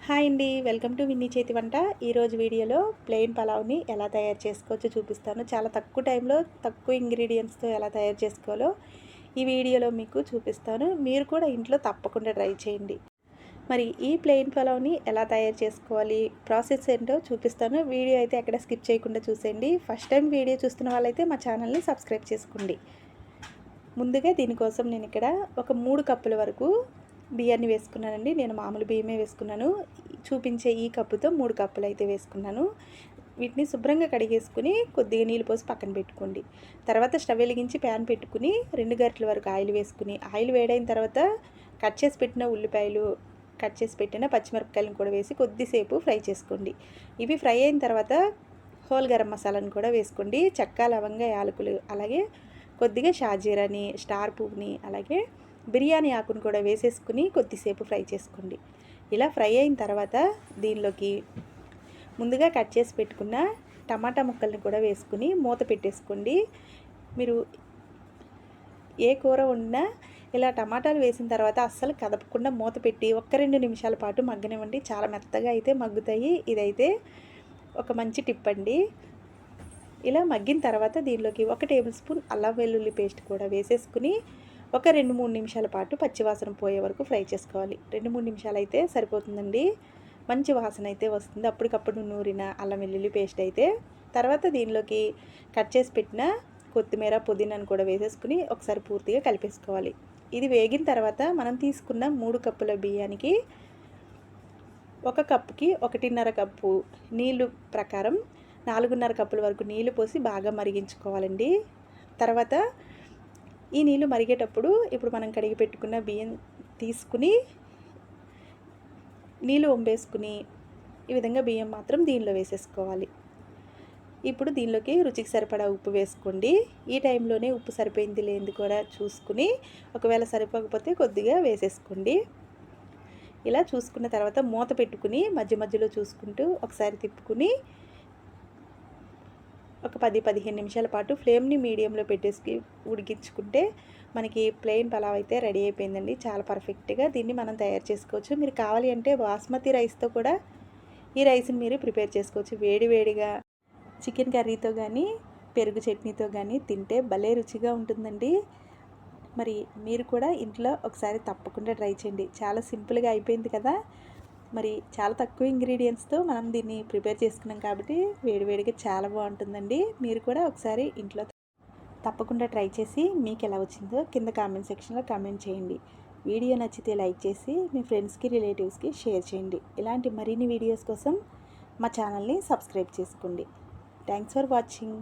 Hi అండి, welcome to Winnie చేతి వంట. ఈరోజు వీడియోలో ప్లెయిన్ పలావ్ని ఎలా తయారు చేసుకోవచ్చో చూపిస్తాను. చాలా తక్కువ టైంలో తక్కువ ఇంగ్రీడియంట్స్తో ఎలా తయారు చేసుకోవాలో ఈ వీడియోలో మీకు చూపిస్తాను. మీరు కూడా ఇంట్లో తప్పకుండా ట్రై చేయండి. మరి ఈ ప్లెయిన్ పలావ్ని ఎలా తయారు చేసుకోవాలి, ప్రాసెస్ ఏంటో చూపిస్తాను. వీడియో అయితే ఎక్కడ స్కిప్ చేయకుండా చూసేయండి. ఫస్ట్ టైం వీడియో చూస్తున్న వాళ్ళైతే మా ఛానల్ని సబ్స్క్రైబ్ చేసుకోండి. ముందుగా దీనికోసం నేను ఇక్కడ ఒక 3 కప్పుల వరకు బియ్యాన్ని వేసుకున్నానండి. నేను మామూలు బియ్యమే వేసుకున్నాను. చూపించే ఈ కప్పుతో 3 కప్పులు అయితే వేసుకున్నాను. వీటిని శుభ్రంగా కడిగేసుకుని కొద్దిగా నీళ్ళు పోసి పక్కన పెట్టుకోండి. తర్వాత స్టవ్ వెలిగించి ప్యాన్ పెట్టుకుని 2 గరిటెల వరకు ఆయిల్ వేసుకుని, ఆయిల్ వేడైన తర్వాత కట్ చేసి పెట్టిన ఉల్లిపాయలు, కట్ చేసి పెట్టిన పచ్చిమిరపకాయలను కూడా వేసి కొద్దిసేపు ఫ్రై చేసుకోండి. ఇవి ఫ్రై అయిన తర్వాత హోల్ గరం మసాలాను కూడా వేసుకోండి. చెక్క, లవంగ, యాలకులు, అలాగే కొద్దిగా షాజీరాని, స్టార్ పువ్వుని, అలాగే బిర్యానీ ఆకును కూడా వేసేసుకుని కొద్దిసేపు ఫ్రై చేసుకోండి. ఇలా ఫ్రై అయిన తర్వాత దీనిలోకి ముందుగా కట్ చేసి పెట్టుకున్న టమాటా ముక్కల్ని కూడా వేసుకుని మూత పెట్టేసుకోండి. మీరు ఏ కూర వండినా ఇలా టమాటాలు వేసిన తర్వాత అస్సలు కదపకుండా మూత పెట్టి 1-2 నిమిషాల పాటు మగ్గనివ్వండి. చాలా మెత్తగా అయితే మగ్గుతాయి. ఇదైతే ఒక మంచి టిప్ అండి. ఇలా మగ్గిన తర్వాత దీనిలోకి 1 టేబుల్ స్పూన్ అల్లం వెల్లుల్లి పేస్ట్ కూడా వేసేసుకుని ఒక 2-3 నిమిషాల పాటు పచ్చివాసన పోయే వరకు ఫ్రై చేసుకోవాలి. 2-3 నిమిషాలు అయితే సరిపోతుందండి. మంచి వాసన అయితే వస్తుంది అప్పటికప్పుడు నూరిన అల్లం వెల్లుల్లి పేస్ట్ అయితే. తర్వాత దీనిలోకి కట్ చేసి పెట్టిన కొత్తిమీర, పుదీనాను కూడా వేసేసుకుని ఒకసారి పూర్తిగా కలిపేసుకోవాలి. ఇది వేగిన తర్వాత మనం తీసుకున్న 3 కప్పుల బియ్యానికి 1 కప్పుకి 1.5 కప్పు నీళ్ళు ప్రకారం 4.5 కప్పుల వరకు నీళ్ళు పోసి బాగా మరిగించుకోవాలండి. తర్వాత ఈ నీళ్ళు మరిగేటప్పుడు ఇప్పుడు మనం కడిగి పెట్టుకున్న బియ్యం తీసుకుని నీళ్ళు వంపేసుకుని ఈ విధంగా బియ్యం మాత్రం దీనిలో వేసేసుకోవాలి. ఇప్పుడు దీనిలోకి రుచికి సరిపడా ఉప్పు వేసుకోండి. ఈ టైంలోనే ఉప్పు సరిపోయింది లేనిది కూడా చూసుకుని, ఒకవేళ సరిపోకపోతే కొద్దిగా వేసేసుకోండి. ఇలా చూసుకున్న తర్వాత మూత పెట్టుకుని మధ్య మధ్యలో చూసుకుంటూ ఒకసారి తిప్పుకుని ఒక 10-15 నిమిషాల పాటు ఫ్లేమ్ని మీడియంలో పెట్టేసి ఉడికించుకుంటే మనకి ప్లెయిన్ పలావ్ అయితే రెడీ అయిపోయిందండి. చాలా పర్ఫెక్ట్గా దీన్ని మనం తయారు చేసుకోవచ్చు. మీరు కావాలి అంటే బాస్మతి రైస్తో కూడా ఈ రైస్ని మీరు ప్రిపేర్ చేసుకోవచ్చు. వేడివేడిగా చికెన్ కర్రీతో కానీ పెరుగు చట్నీతో కానీ తింటే భలే రుచిగా ఉంటుందండి. మరి మీరు కూడా ఇంట్లో ఒకసారి తప్పకుండా ట్రై చేయండి. చాలా సింపుల్గా అయిపోయింది కదా. మరి చాలా తక్కువ ఇంగ్రీడియంట్స్తో మనం దీన్ని ప్రిపేర్ చేసుకున్నాం కాబట్టి వేడివేడిగా చాలా బాగుంటుందండి. మీరు కూడా ఒకసారి ఇంట్లో తప్పకుండా ట్రై చేసి మీకు ఎలా వచ్చిందో కింద కామెంట్ సెక్షన్లో కామెంట్ చేయండి. వీడియో నచ్చితే లైక్ చేసి మీ ఫ్రెండ్స్కి, రిలేటివ్స్కి షేర్ చేయండి. ఇలాంటి మరిన్ని వీడియోస్ కోసం మా ఛానల్ని సబ్స్క్రైబ్ చేసుకోండి. Thanks for watching.